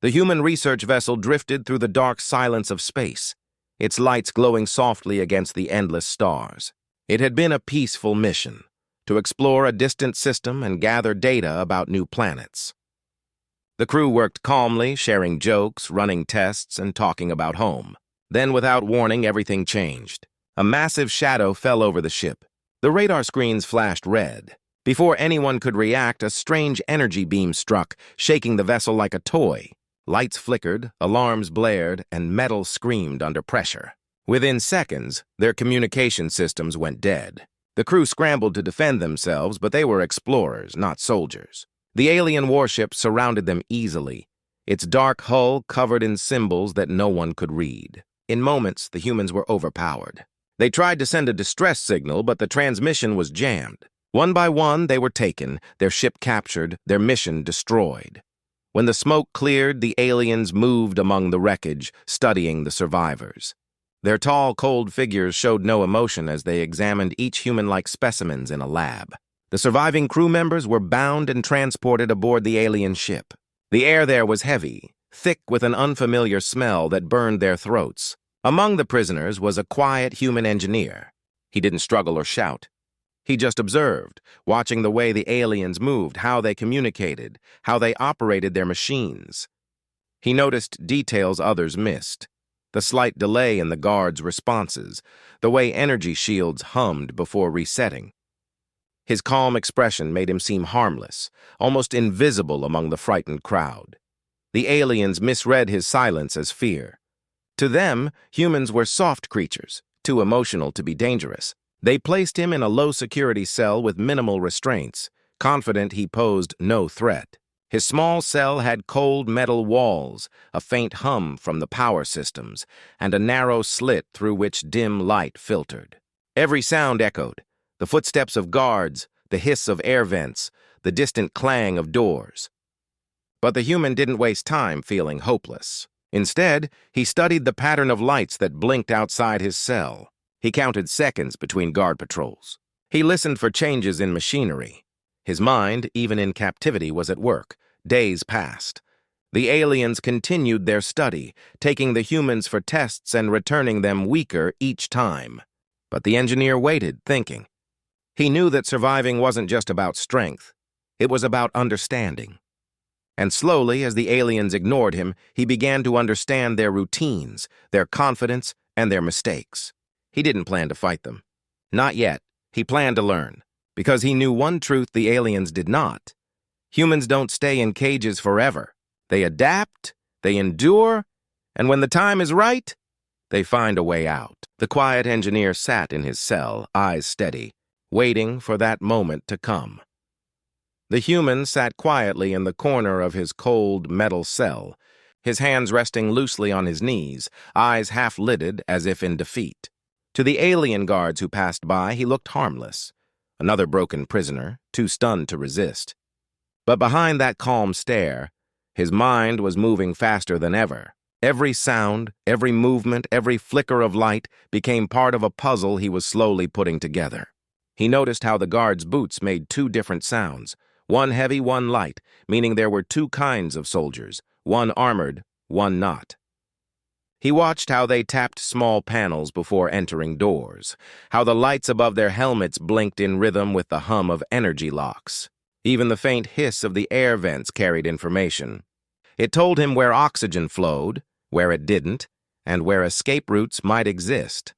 The human research vessel drifted through the dark silence of space, its lights glowing softly against the endless stars. It had been a peaceful mission, to explore a distant system and gather data about new planets. The crew worked calmly, sharing jokes, running tests, and talking about home. Then, without warning, everything changed. A massive shadow fell over the ship. The radar screens flashed red. Before anyone could react, a strange energy beam struck, shaking the vessel like a toy. Lights flickered, alarms blared, and metal screamed under pressure. Within seconds, their communication systems went dead. The crew scrambled to defend themselves, but they were explorers, not soldiers. The alien warship surrounded them easily, its dark hull covered in symbols that no one could read. In moments, the humans were overpowered. They tried to send a distress signal, but the transmission was jammed. One by one, they were taken, their ship captured, their mission destroyed. When the smoke cleared, the aliens moved among the wreckage, studying the survivors. Their tall, cold figures showed no emotion as they examined each human-like specimens in a lab. The surviving crew members were bound and transported aboard the alien ship. The air there was heavy, thick with an unfamiliar smell that burned their throats. Among the prisoners was a quiet human engineer. He didn't struggle or shout. He just observed, watching the way the aliens moved, how they communicated, how they operated their machines. He noticed details others missed. The slight delay in the guards' responses, the way energy shields hummed before resetting. His calm expression made him seem harmless, almost invisible among the frightened crowd. The aliens misread his silence as fear. To them, humans were soft creatures, too emotional to be dangerous. They placed him in a low-security cell with minimal restraints, confident he posed no threat. His small cell had cold metal walls, a faint hum from the power systems, and a narrow slit through which dim light filtered. Every sound echoed, the footsteps of guards, the hiss of air vents, the distant clang of doors. But the human didn't waste time feeling hopeless. Instead, he studied the pattern of lights that blinked outside his cell. He counted seconds between guard patrols. He listened for changes in machinery. His mind, even in captivity, was at work. Days passed. The aliens continued their study, taking the humans for tests and returning them weaker each time. But the engineer waited, thinking. He knew that surviving wasn't just about strength. It was about understanding. And slowly, as the aliens ignored him, he began to understand their routines, their confidence, and their mistakes. He didn't plan to fight them. Not yet. He planned to learn. Because he knew one truth the aliens did not. Humans don't stay in cages forever. They adapt, they endure, and when the time is right, they find a way out. The quiet engineer sat in his cell, eyes steady, waiting for that moment to come. The human sat quietly in the corner of his cold metal cell, his hands resting loosely on his knees, eyes half-lidded as if in defeat. To the alien guards who passed by, he looked harmless. Another broken prisoner, too stunned to resist. But behind that calm stare, his mind was moving faster than ever. Every sound, every movement, every flicker of light became part of a puzzle he was slowly putting together. He noticed how the guards' boots made two different sounds, one heavy, one light, meaning there were two kinds of soldiers, one armored, one not. He watched how they tapped small panels before entering doors, how the lights above their helmets blinked in rhythm with the hum of energy locks. Even the faint hiss of the air vents carried information. It told him where oxygen flowed, where it didn't, and where escape routes might exist.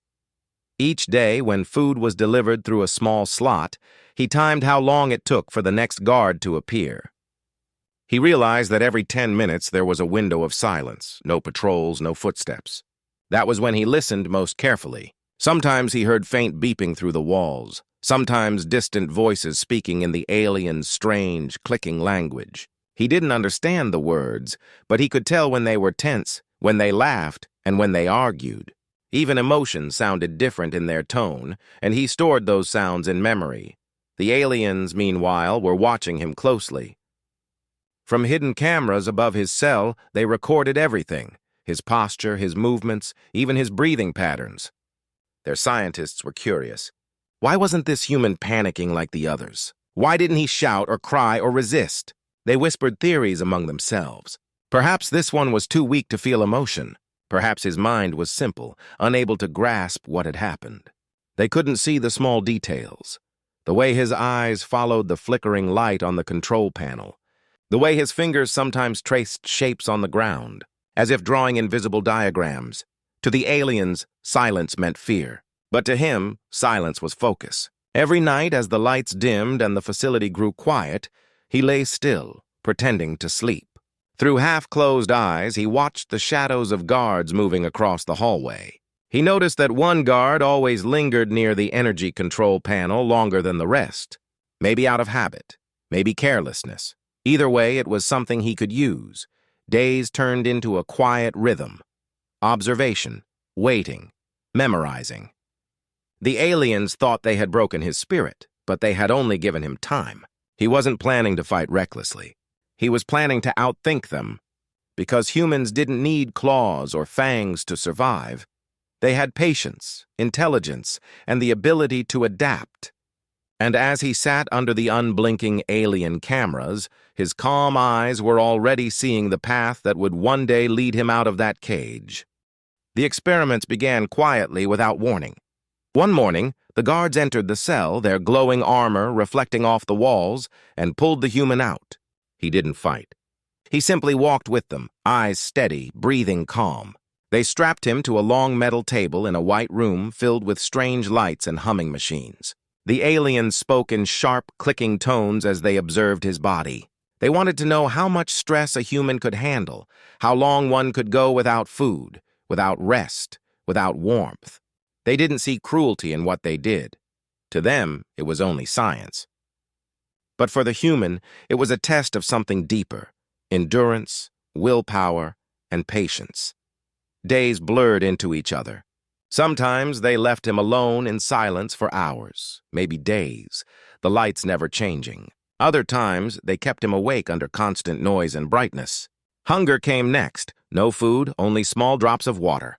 Each day, when food was delivered through a small slot, he timed how long it took for the next guard to appear. He realized that every 10 minutes there was a window of silence, no patrols, no footsteps. That was when he listened most carefully. Sometimes he heard faint beeping through the walls, sometimes distant voices speaking in the alien's strange, clicking language. He didn't understand the words, but he could tell when they were tense, when they laughed, and when they argued. Even emotions sounded different in their tone, and he stored those sounds in memory. The aliens, meanwhile, were watching him closely. From hidden cameras above his cell, they recorded everything, his posture, his movements, even his breathing patterns. Their scientists were curious. Why wasn't this human panicking like the others? Why didn't he shout or cry or resist? They whispered theories among themselves. Perhaps this one was too weak to feel emotion. Perhaps his mind was simple, unable to grasp what had happened. They couldn't see the small details. The way his eyes followed the flickering light on the control panel. The way his fingers sometimes traced shapes on the ground, as if drawing invisible diagrams. To the aliens, silence meant fear. But to him, silence was focus. Every night, as the lights dimmed and the facility grew quiet, he lay still, pretending to sleep. Through half-closed eyes, he watched the shadows of guards moving across the hallway. He noticed that one guard always lingered near the energy control panel longer than the rest. Maybe out of habit, maybe carelessness. Either way, it was something he could use. Days turned into a quiet rhythm. Observation, waiting, memorizing. The aliens thought they had broken his spirit, but they had only given him time. He wasn't planning to fight recklessly. He was planning to outthink them. Because humans didn't need claws or fangs to survive. They had patience, intelligence, and the ability to adapt. And as he sat under the unblinking alien cameras, his calm eyes were already seeing the path that would one day lead him out of that cage. The experiments began quietly without warning. One morning, the guards entered the cell, their glowing armor reflecting off the walls, and pulled the human out. He didn't fight. He simply walked with them, eyes steady, breathing calm. They strapped him to a long metal table in a white room filled with strange lights and humming machines. The aliens spoke in sharp, clicking tones as they observed his body. They wanted to know how much stress a human could handle, how long one could go without food, without rest, without warmth. They didn't see cruelty in what they did. To them, it was only science. But for the human, it was a test of something deeper: endurance, willpower, and patience. Days blurred into each other. Sometimes they left him alone in silence for hours, maybe days, the lights never changing. Other times, they kept him awake under constant noise and brightness. Hunger came next. No food, only small drops of water.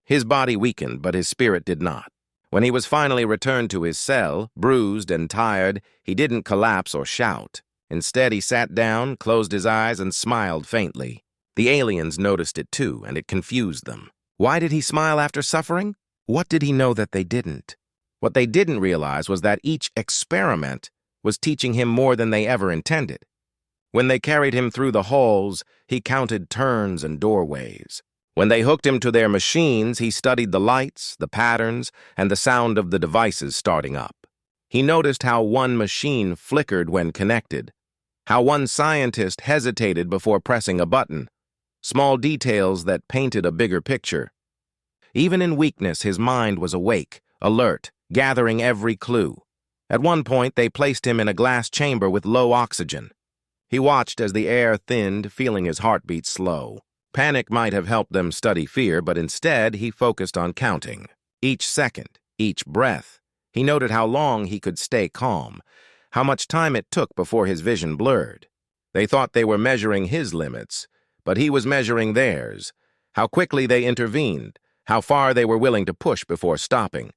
His body weakened, but his spirit did not. When he was finally returned to his cell, bruised and tired, he didn't collapse or shout. Instead, he sat down, closed his eyes, and smiled faintly. The aliens noticed it too, and it confused them. Why did he smile after suffering? What did he know that they didn't? What they didn't realize was that each experiment was teaching him more than they ever intended. When they carried him through the halls, he counted turns and doorways. When they hooked him to their machines, he studied the lights, the patterns, and the sound of the devices starting up. He noticed how one machine flickered when connected, how one scientist hesitated before pressing a button, small details that painted a bigger picture. Even in weakness, his mind was awake, alert, gathering every clue. At one point, they placed him in a glass chamber with low oxygen. He watched as the air thinned, feeling his heartbeat slow. Panic might have helped them study fear, but instead he focused on counting. Each second, each breath. He noted how long he could stay calm, how much time it took before his vision blurred. They thought they were measuring his limits, but he was measuring theirs. How quickly they intervened, how far they were willing to push before stopping.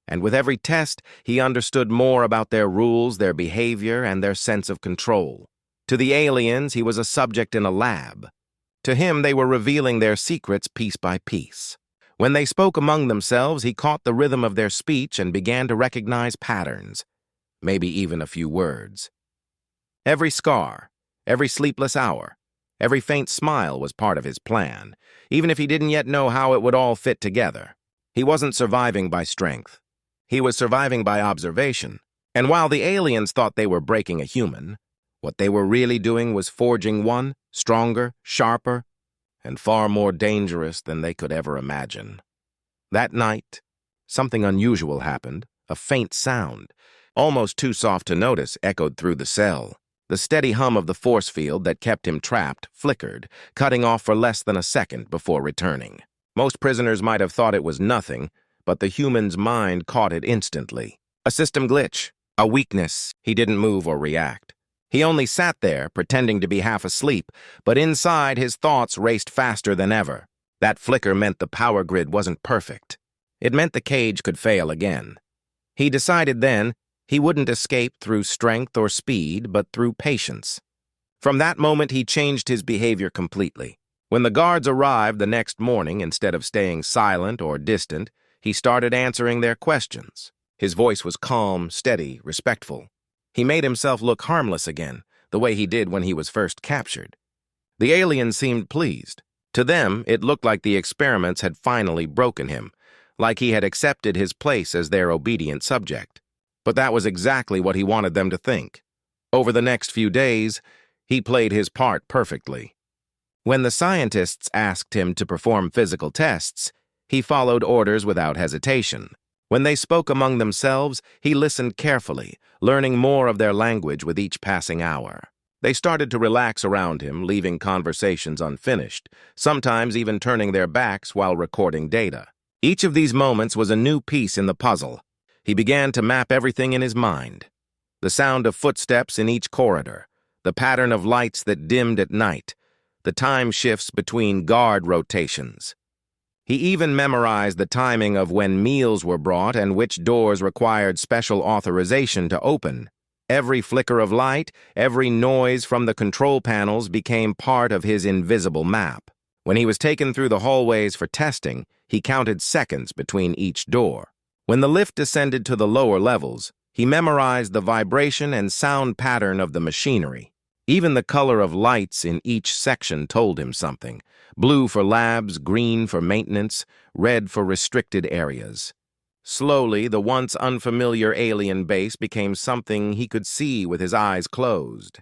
And with every test, he understood more about their rules, their behavior, and their sense of control. To the aliens, he was a subject in a lab. To him, they were revealing their secrets piece by piece. When they spoke among themselves, he caught the rhythm of their speech and began to recognize patterns, maybe even a few words. Every scar, every sleepless hour, every faint smile was part of his plan, even if he didn't yet know how it would all fit together. He wasn't surviving by strength. He was surviving by observation. And while the aliens thought they were breaking a human, what they were really doing was forging one, stronger, sharper, and far more dangerous than they could ever imagine. That night, something unusual happened. A faint sound, almost too soft to notice, echoed through the cell. The steady hum of the force field that kept him trapped flickered, cutting off for less than a second before returning. Most prisoners might have thought it was nothing, but the human's mind caught it instantly. A system glitch, a weakness. He didn't move or react. He only sat there, pretending to be half asleep, but inside his thoughts raced faster than ever. That flicker meant the power grid wasn't perfect. It meant the cage could fail again. He decided then he wouldn't escape through strength or speed, but through patience. From that moment, he changed his behavior completely. When the guards arrived the next morning, instead of staying silent or distant, he started answering their questions. His voice was calm, steady, respectful. He made himself look harmless again, the way he did when he was first captured. The aliens seemed pleased. To them, it looked like the experiments had finally broken him, like he had accepted his place as their obedient subject. But that was exactly what he wanted them to think. Over the next few days, he played his part perfectly. When the scientists asked him to perform physical tests, he followed orders without hesitation. When they spoke among themselves, he listened carefully, learning more of their language with each passing hour. They started to relax around him, leaving conversations unfinished, sometimes even turning their backs while recording data. Each of these moments was a new piece in the puzzle. He began to map everything in his mind. The sound of footsteps in each corridor, the pattern of lights that dimmed at night, the time shifts between guard rotations. He even memorized the timing of when meals were brought and which doors required special authorization to open. Every flicker of light, every noise from the control panels became part of his invisible map. When he was taken through the hallways for testing, he counted seconds between each door. When the lift descended to the lower levels, he memorized the vibration and sound pattern of the machinery. Even the color of lights in each section told him something. Blue for labs, green for maintenance, red for restricted areas. Slowly, the once unfamiliar alien base became something he could see with his eyes closed.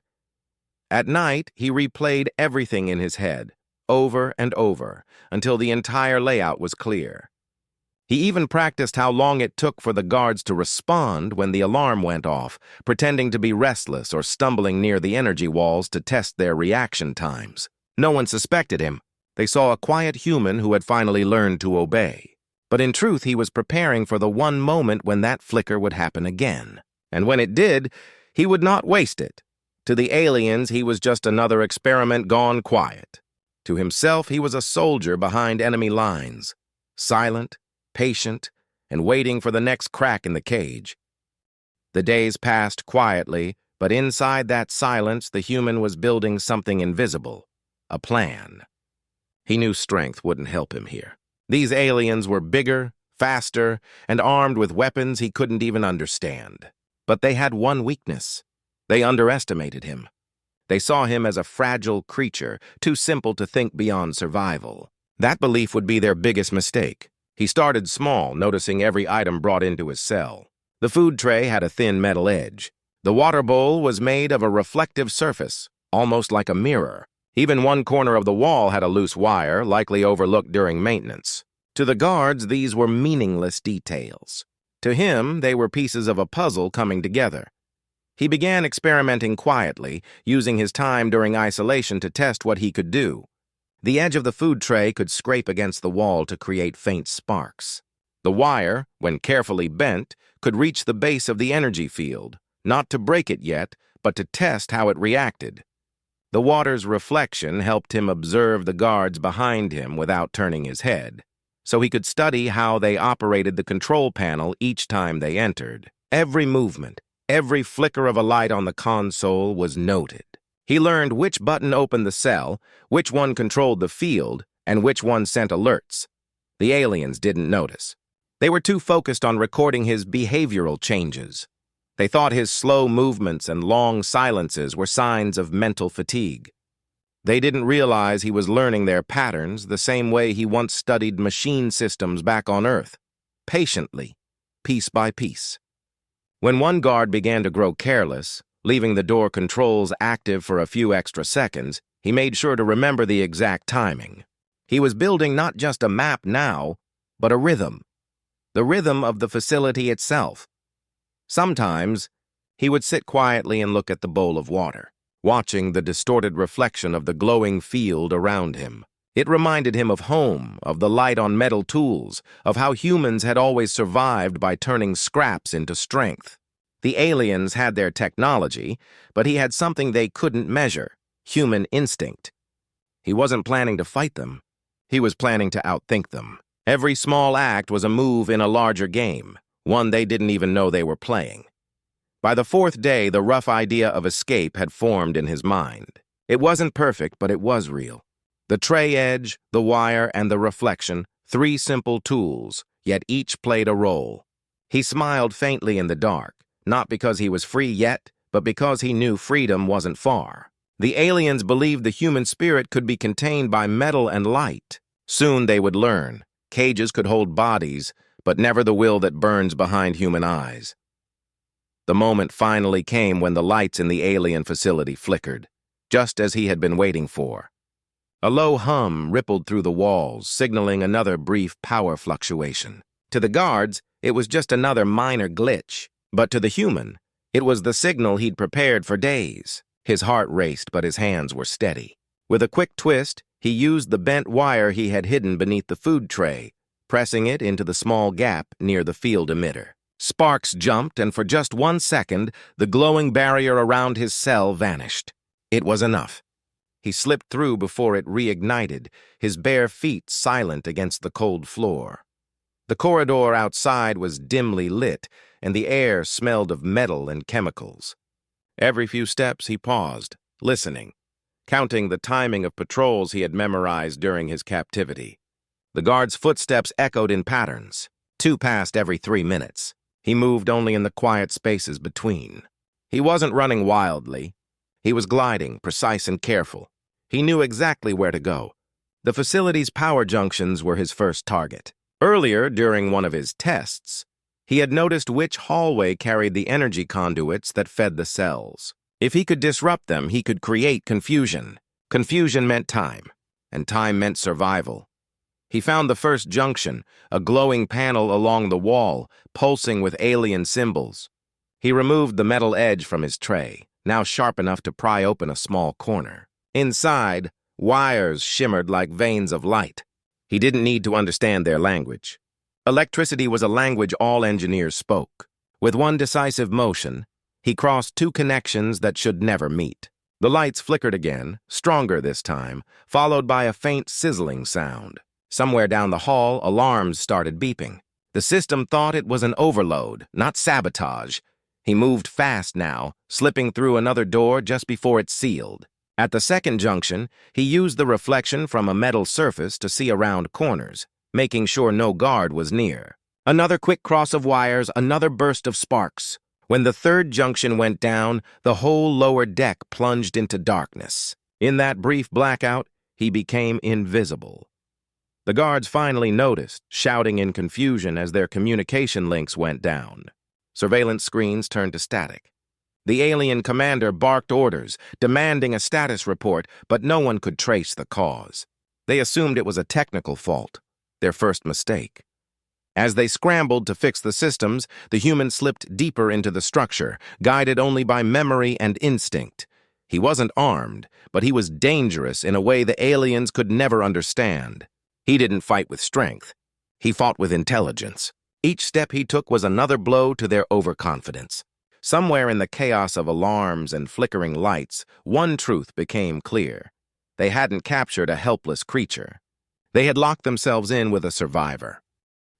At night, he replayed everything in his head, over and over, until the entire layout was clear. He even practiced how long it took for the guards to respond when the alarm went off, pretending to be restless or stumbling near the energy walls to test their reaction times. No one suspected him. They saw a quiet human who had finally learned to obey. But in truth, he was preparing for the one moment when that flicker would happen again. And when it did, he would not waste it. To the aliens, he was just another experiment gone quiet. To himself, he was a soldier behind enemy lines, silent, patient, and waiting for the next crack in the cage. The days passed quietly, but inside that silence, the human was building something invisible, a plan. He knew strength wouldn't help him here. These aliens were bigger, faster, and armed with weapons he couldn't even understand. But they had one weakness. They underestimated him. They saw him as a fragile creature, too simple to think beyond survival. That belief would be their biggest mistake. He started small, noticing every item brought into his cell. The food tray had a thin metal edge. The water bowl was made of a reflective surface, almost like a mirror. Even one corner of the wall had a loose wire, likely overlooked during maintenance. To the guards, these were meaningless details. To him, they were pieces of a puzzle coming together. He began experimenting quietly, using his time during isolation to test what he could do. The edge of the food tray could scrape against the wall to create faint sparks. The wire, when carefully bent, could reach the base of the energy field, not to break it yet, but to test how it reacted. The water's reflection helped him observe the guards behind him without turning his head, so he could study how they operated the control panel each time they entered. Every movement, every flicker of a light on the console was noted. He learned which button opened the cell, which one controlled the field, and which one sent alerts. The aliens didn't notice. They were too focused on recording his behavioral changes. They thought his slow movements and long silences were signs of mental fatigue. They didn't realize he was learning their patterns the same way he once studied machine systems back on Earth, patiently, piece by piece. When one guard began to grow careless, leaving the door controls active for a few extra seconds, he made sure to remember the exact timing. He was building not just a map now, but a rhythm. The rhythm of the facility itself. Sometimes, he would sit quietly and look at the bowl of water, watching the distorted reflection of the glowing field around him. It reminded him of home, of the light on metal tools, of how humans had always survived by turning scraps into strength. The aliens had their technology, but he had something they couldn't measure, human instinct. He wasn't planning to fight them. He was planning to outthink them. Every small act was a move in a larger game, one they didn't even know they were playing. By the fourth day, the rough idea of escape had formed in his mind. It wasn't perfect, but it was real. The tray edge, the wire, and the reflection, 3 simple tools, yet each played a role. He smiled faintly in the dark, not because he was free yet, but because he knew freedom wasn't far. The aliens believed the human spirit could be contained by metal and light. Soon they would learn. Cages could hold bodies, but never the will that burns behind human eyes. The moment finally came when the lights in the alien facility flickered, just as he had been waiting for. A low hum rippled through the walls, signaling another brief power fluctuation. To the guards, it was just another minor glitch, but to the human, it was the signal he'd prepared for days. His heart raced, but his hands were steady. With a quick twist, he used the bent wire he had hidden beneath the food tray, pressing it into the small gap near the field emitter. Sparks jumped, and for just 1 second, the glowing barrier around his cell vanished. It was enough. He slipped through before it reignited, his bare feet silent against the cold floor. The corridor outside was dimly lit, and the air smelled of metal and chemicals. Every few steps he paused, listening, counting the timing of patrols he had memorized during his captivity. The guard's footsteps echoed in patterns, 2 passed every 3 minutes. He moved only in the quiet spaces between. He wasn't running wildly. He was gliding, precise and careful. He knew exactly where to go. The facility's power junctions were his first target. Earlier, during one of his tests, he had noticed which hallway carried the energy conduits that fed the cells. If he could disrupt them, he could create confusion. Confusion meant time, and time meant survival. He found the first junction, a glowing panel along the wall, pulsing with alien symbols. He removed the metal edge from his tray, now sharp enough to pry open a small corner. Inside, wires shimmered like veins of light. He didn't need to understand their language. Electricity was a language all engineers spoke. With one decisive motion, he crossed 2 connections that should never meet. The lights flickered again, stronger this time, followed by a faint sizzling sound. Somewhere down the hall, alarms started beeping. The system thought it was an overload, not sabotage. He moved fast now, slipping through another door just before it sealed. At the second junction, he used the reflection from a metal surface to see around corners, making sure no guard was near. Another quick cross of wires, another burst of sparks. When the third junction went down, the whole lower deck plunged into darkness. In that brief blackout, he became invisible. The guards finally noticed, shouting in confusion as their communication links went down. Surveillance screens turned to static. The alien commander barked orders, demanding a status report, but no one could trace the cause. They assumed it was a technical fault, their first mistake. As they scrambled to fix the systems, the human slipped deeper into the structure, guided only by memory and instinct. He wasn't armed, but he was dangerous in a way the aliens could never understand. He didn't fight with strength. He fought with intelligence. Each step he took was another blow to their overconfidence. Somewhere in the chaos of alarms and flickering lights, one truth became clear. They hadn't captured a helpless creature. They had locked themselves in with a survivor.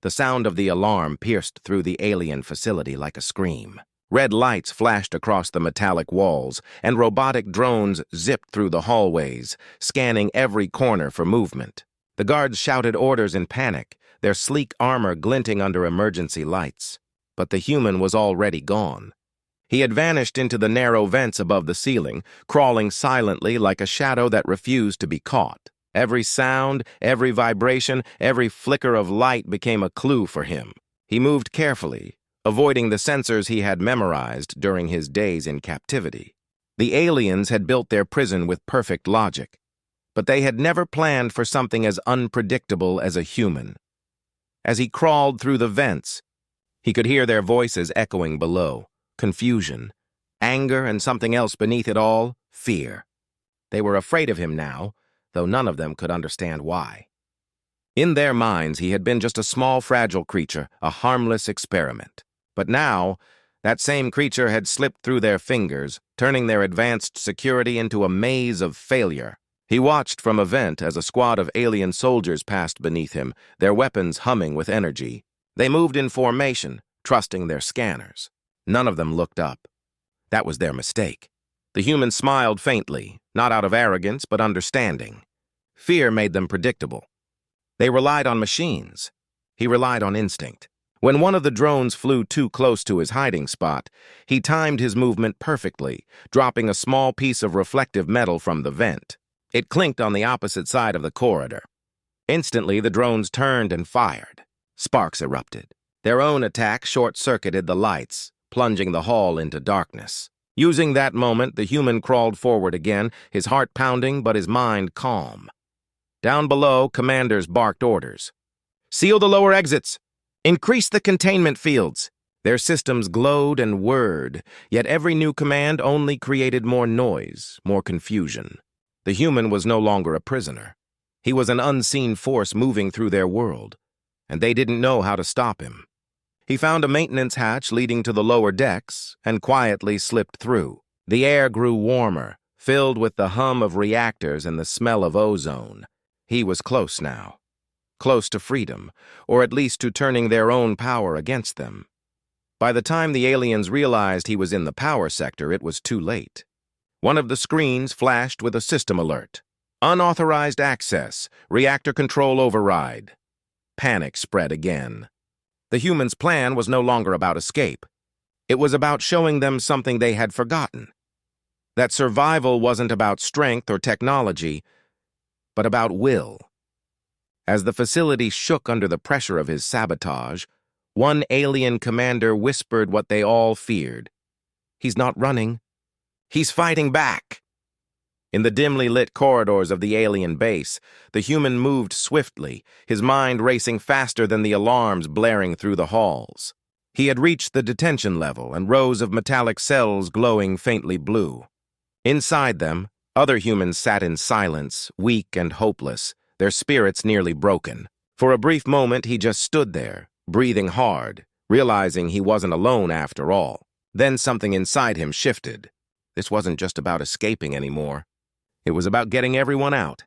The sound of the alarm pierced through the alien facility like a scream. Red lights flashed across the metallic walls, and robotic drones zipped through the hallways, scanning every corner for movement. The guards shouted orders in panic, their sleek armor glinting under emergency lights. But the human was already gone. He had vanished into the narrow vents above the ceiling, crawling silently like a shadow that refused to be caught. Every sound, every vibration, every flicker of light became a clue for him. He moved carefully, avoiding the sensors he had memorized during his days in captivity. The aliens had built their prison with perfect logic, but they had never planned for something as unpredictable as a human. As he crawled through the vents, he could hear their voices echoing below. Confusion, anger, and something else beneath it all, fear. They were afraid of him now, though none of them could understand why. In their minds, he had been just a small, fragile creature, a harmless experiment. But now, that same creature had slipped through their fingers, turning their advanced security into a maze of failure. He watched from a vent as a squad of alien soldiers passed beneath him, their weapons humming with energy. They moved in formation, trusting their scanners. None of them looked up. That was their mistake. The human smiled faintly, not out of arrogance but understanding. Fear made them predictable. They relied on machines. He relied on instinct. When one of the drones flew too close to his hiding spot, he timed his movement perfectly, dropping a small piece of reflective metal from the vent. It clinked on the opposite side of the corridor. Instantly, the drones turned and fired. Sparks erupted. Their own attack short-circuited the lights, plunging the hall into darkness. Using that moment, the human crawled forward again, his heart pounding but his mind calm. Down below, commanders barked orders. "Seal the lower exits! Increase the containment fields!" Their systems glowed and whirred, yet every new command only created more noise, more confusion. The human was no longer a prisoner. He was an unseen force moving through their world, and they didn't know how to stop him. He found a maintenance hatch leading to the lower decks and quietly slipped through. The air grew warmer, filled with the hum of reactors and the smell of ozone. He was close now. Close to freedom, or at least to turning their own power against them. By the time the aliens realized he was in the power sector, it was too late. One of the screens flashed with a system alert. "Unauthorized access, reactor control override." Panic spread again. The humans' plan was no longer about escape. It was about showing them something they had forgotten. That survival wasn't about strength or technology, but about will. As the facility shook under the pressure of his sabotage, one alien commander whispered what they all feared. "He's not running. He's fighting back." In the dimly lit corridors of the alien base, the human moved swiftly, his mind racing faster than the alarms blaring through the halls. He had reached the detention level and rows of metallic cells glowing faintly blue. Inside them, other humans sat in silence, weak and hopeless, their spirits nearly broken. For a brief moment, he just stood there, breathing hard, realizing he wasn't alone after all. Then something inside him shifted. This wasn't just about escaping anymore. It was about getting everyone out.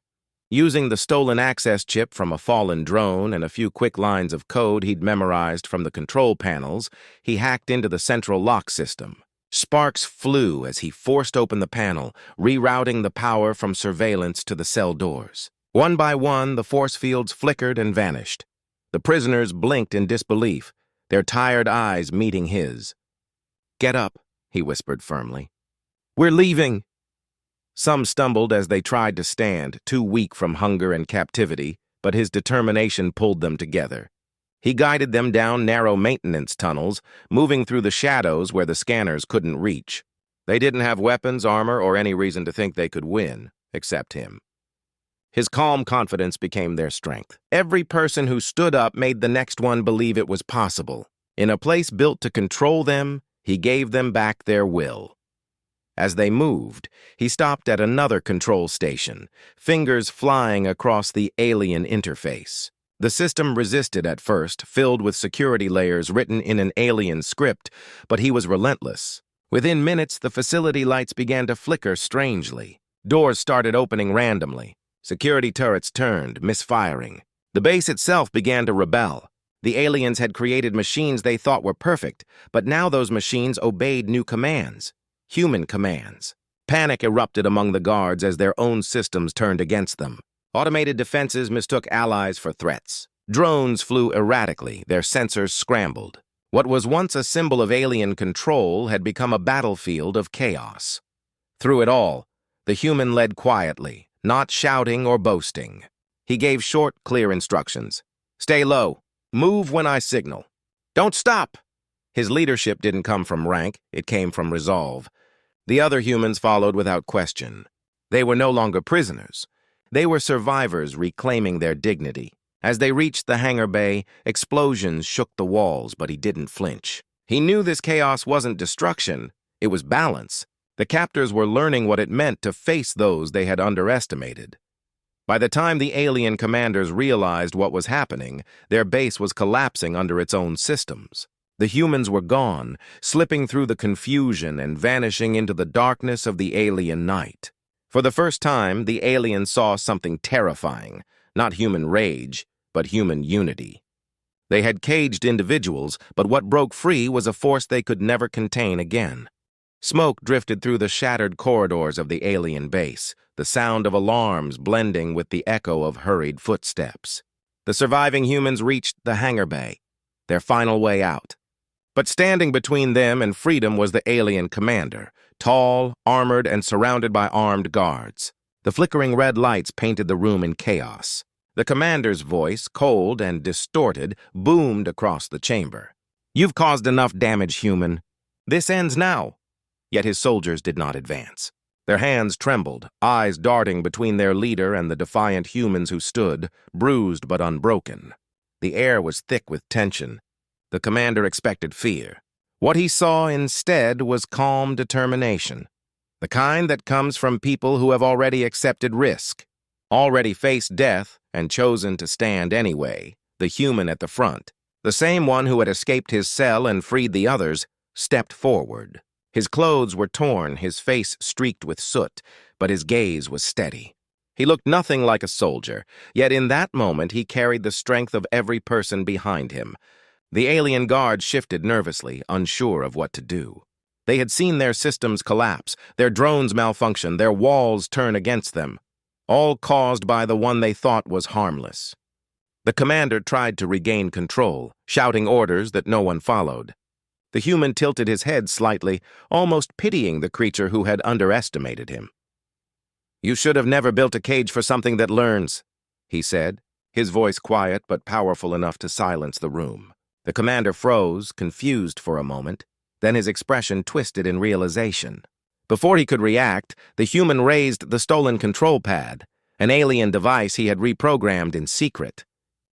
Using the stolen access chip from a fallen drone and a few quick lines of code he'd memorized from the control panels, he hacked into the central lock system. Sparks flew as he forced open the panel, rerouting the power from surveillance to the cell doors. One by one, the force fields flickered and vanished. The prisoners blinked in disbelief, their tired eyes meeting his. "Get up," he whispered firmly. "We're leaving." Some stumbled as they tried to stand, too weak from hunger and captivity, but his determination pulled them together. He guided them down narrow maintenance tunnels, moving through the shadows where the scanners couldn't reach. They didn't have weapons, armor, or any reason to think they could win, except him. His calm confidence became their strength. Every person who stood up made the next one believe it was possible. In a place built to control them, he gave them back their will. As they moved, he stopped at another control station, fingers flying across the alien interface. The system resisted at first, filled with security layers written in an alien script, but he was relentless. Within minutes, the facility lights began to flicker strangely. Doors started opening randomly. Security turrets turned, misfiring. The base itself began to rebel. The aliens had created machines they thought were perfect, but now those machines obeyed new commands. Human commands. Panic erupted among the guards as their own systems turned against them. Automated defenses mistook allies for threats. Drones flew erratically, their sensors scrambled. What was once a symbol of alien control had become a battlefield of chaos. Through it all, the human led quietly, not shouting or boasting. He gave short, clear instructions. "Stay low. Move when I signal. Don't stop!" His leadership didn't come from rank, it came from resolve. The other humans followed without question. They were no longer prisoners. They were survivors reclaiming their dignity. As they reached the hangar bay, explosions shook the walls, but he didn't flinch. He knew this chaos wasn't destruction, it was balance. The captors were learning what it meant to face those they had underestimated. By the time the alien commanders realized what was happening, their base was collapsing under its own systems. The humans were gone, slipping through the confusion and vanishing into the darkness of the alien night. For the first time, the aliens saw something terrifying, not human rage, but human unity. They had caged individuals, but what broke free was a force they could never contain again. Smoke drifted through the shattered corridors of the alien base, the sound of alarms blending with the echo of hurried footsteps. The surviving humans reached the hangar bay, their final way out. But standing between them and freedom was the alien commander, tall, armored, and surrounded by armed guards. The flickering red lights painted the room in chaos. The commander's voice, cold and distorted, boomed across the chamber. "You've caused enough damage, human. This ends now." Yet his soldiers did not advance. Their hands trembled, eyes darting between their leader and the defiant humans who stood, bruised but unbroken. The air was thick with tension. The commander expected fear. What he saw instead was calm determination, the kind that comes from people who have already accepted risk, already faced death and chosen to stand anyway. The human at the front, the same one who had escaped his cell and freed the others, stepped forward. His clothes were torn, his face streaked with soot, but his gaze was steady. He looked nothing like a soldier, yet in that moment he carried the strength of every person behind him. The alien guards shifted nervously, unsure of what to do. They had seen their systems collapse, their drones malfunction, their walls turn against them, all caused by the one they thought was harmless. The commander tried to regain control, shouting orders that no one followed. The human tilted his head slightly, almost pitying the creature who had underestimated him. "You should have never built a cage for something that learns," he said, his voice quiet but powerful enough to silence the room. The commander froze, confused for a moment, then his expression twisted in realization. Before he could react, the human raised the stolen control pad, an alien device he had reprogrammed in secret.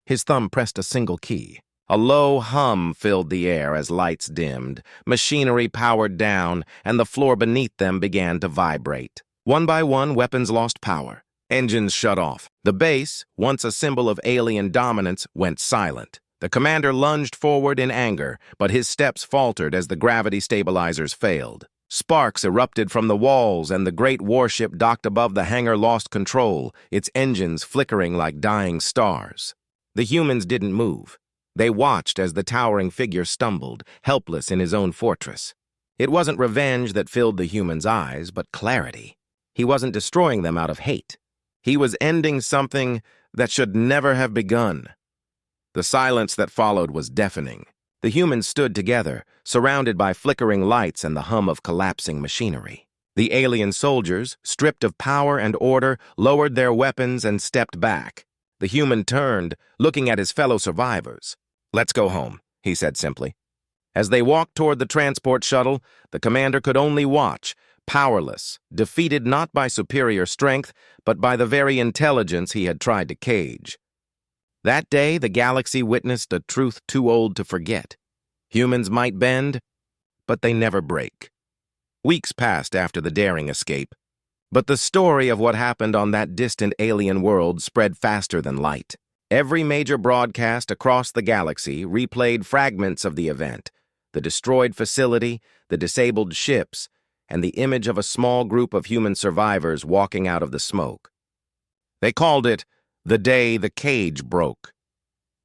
His thumb pressed a single key. A low hum filled the air as lights dimmed, machinery powered down, and the floor beneath them began to vibrate. One by one, weapons lost power. Engines shut off. The base, once a symbol of alien dominance, went silent. The commander lunged forward in anger, but his steps faltered as the gravity stabilizers failed. Sparks erupted from the walls, and the great warship docked above the hangar lost control, its engines flickering like dying stars. The humans didn't move. They watched as the towering figure stumbled, helpless in his own fortress. It wasn't revenge that filled the humans' eyes, but clarity. He wasn't destroying them out of hate. He was ending something that should never have begun. The silence that followed was deafening. The humans stood together, surrounded by flickering lights and the hum of collapsing machinery. The alien soldiers, stripped of power and order, lowered their weapons and stepped back. The human turned, looking at his fellow survivors. "Let's go home," he said simply. As they walked toward the transport shuttle, the commander could only watch, powerless, defeated not by superior strength, but by the very intelligence he had tried to cage. That day, the galaxy witnessed a truth too old to forget. Humans might bend, but they never break. Weeks passed after the daring escape, but the story of what happened on that distant alien world spread faster than light. Every major broadcast across the galaxy replayed fragments of the event, the destroyed facility, the disabled ships, and the image of a small group of human survivors walking out of the smoke. They called it "The Day the Cage Broke."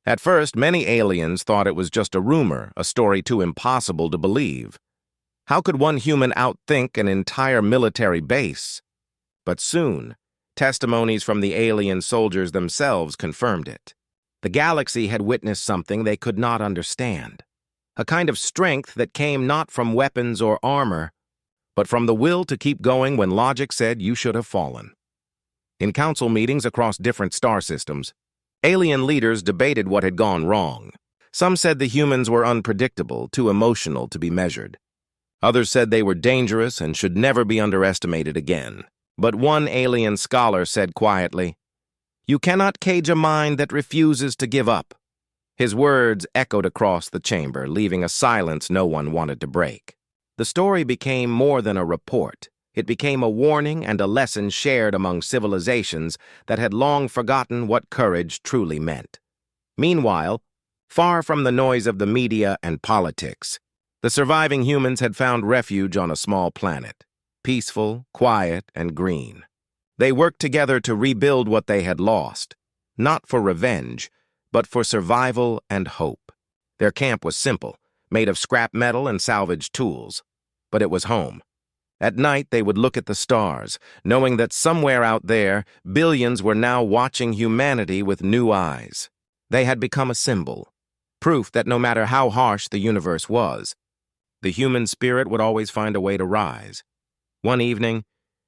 At first, many aliens thought it was just a rumor, a story too impossible to believe. How could one human outthink an entire military base? But soon, testimonies from the alien soldiers themselves confirmed it. The galaxy had witnessed something they could not understand, a kind of strength that came not from weapons or armor, but from the will to keep going when logic said you should have fallen. In council meetings across different star systems, alien leaders debated what had gone wrong. Some said the humans were unpredictable, too emotional to be measured. Others said they were dangerous and should never be underestimated again. But one alien scholar said quietly, "You cannot cage a mind that refuses to give up." His words echoed across the chamber, leaving a silence no one wanted to break. The story became more than a report. It became a warning and a lesson shared among civilizations that had long forgotten what courage truly meant. Meanwhile, far from the noise of the media and politics, the surviving humans had found refuge on a small planet, peaceful, quiet, and green. They worked together to rebuild what they had lost, not for revenge, but for survival and hope. Their camp was simple, made of scrap metal and salvaged tools, but it was home. At night, they would look at the stars, knowing that somewhere out there, billions were now watching humanity with new eyes. They had become a symbol, proof that no matter how harsh the universe was, the human spirit would always find a way to rise. One evening,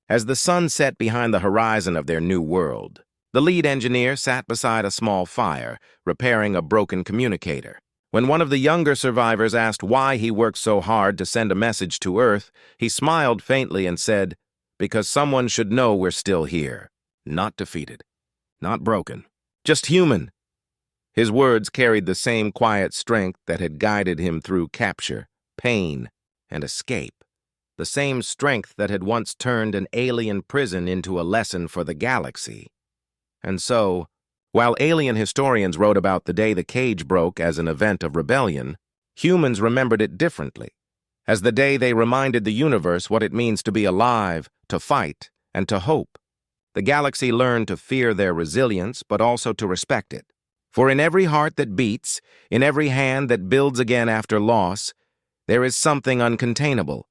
as the sun set behind the horizon of their new world, the lead engineer sat beside a small fire, repairing a broken communicator. When one of the younger survivors asked why he worked so hard to send a message to Earth, he smiled faintly and said, "Because someone should know we're still here, not defeated, not broken, just human." His words carried the same quiet strength that had guided him through capture, pain, and escape. The same strength that had once turned an alien prison into a lesson for the galaxy. And so, while alien historians wrote about the day the cage broke as an event of rebellion, humans remembered it differently, as the day they reminded the universe what it means to be alive, to fight, and to hope. The galaxy learned to fear their resilience, but also to respect it. For in every heart that beats, in every hand that builds again after loss, there is something uncontainable,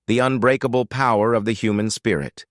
the unbreakable power of the human spirit.